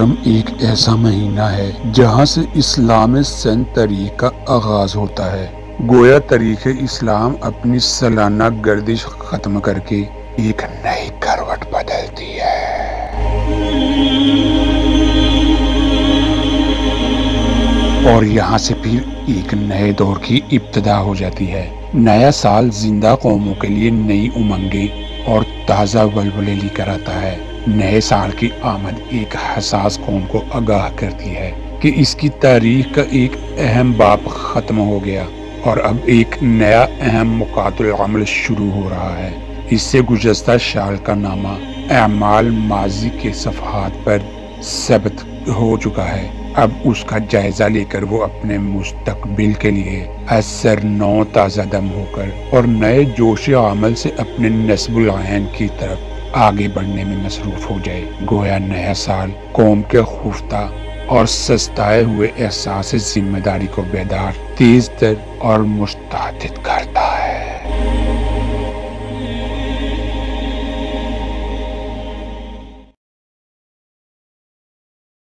محرم ایک ایسا مہینہ ہے جہاں سے اسلام سنت تاریخ کا آغاز ہوتا ہے۔ گویا تاریخ اسلام اپنی سالانہ گردش ختم کر کے ایک نئی کروٹ بدلتی ہے۔ اور یہاں سے پھر ایک نئے دور کی ابتدا ہو جاتی ہے۔ نیا سال زندہ قوموں کے لیے نئی امنگیں اور تازہ ولولے لے کر آتا ہے۔ نئے سال کی آمد ایک حساس قوم کو آگاہ کرتی ہے کہ اس کی تاریخ کا ایک اہم باب ختم ہو گیا اور اب ایک نیا اہم مقاط العمل شروع ہو رہا ہے۔ اس سے گزشتہ سال کا نامہ اعمال ماضی کے صفحات پر ثبت ہو چکا ہے۔ اب اس کا جائزہ لے کر وہ اپنے مستقبل کے لیے از سر نو تازہ دم ہو کر اور نئے جوش عمل سے اپنے نصب العین کی طرف آگے بڑھنے میں مصروف ہو جائے۔ گویا نیا سال قوم کے خفتہ اور سستائے ہوئے احساس ذمہ داری کو بیدار، تیز تر اور مستعد کرتا ہے۔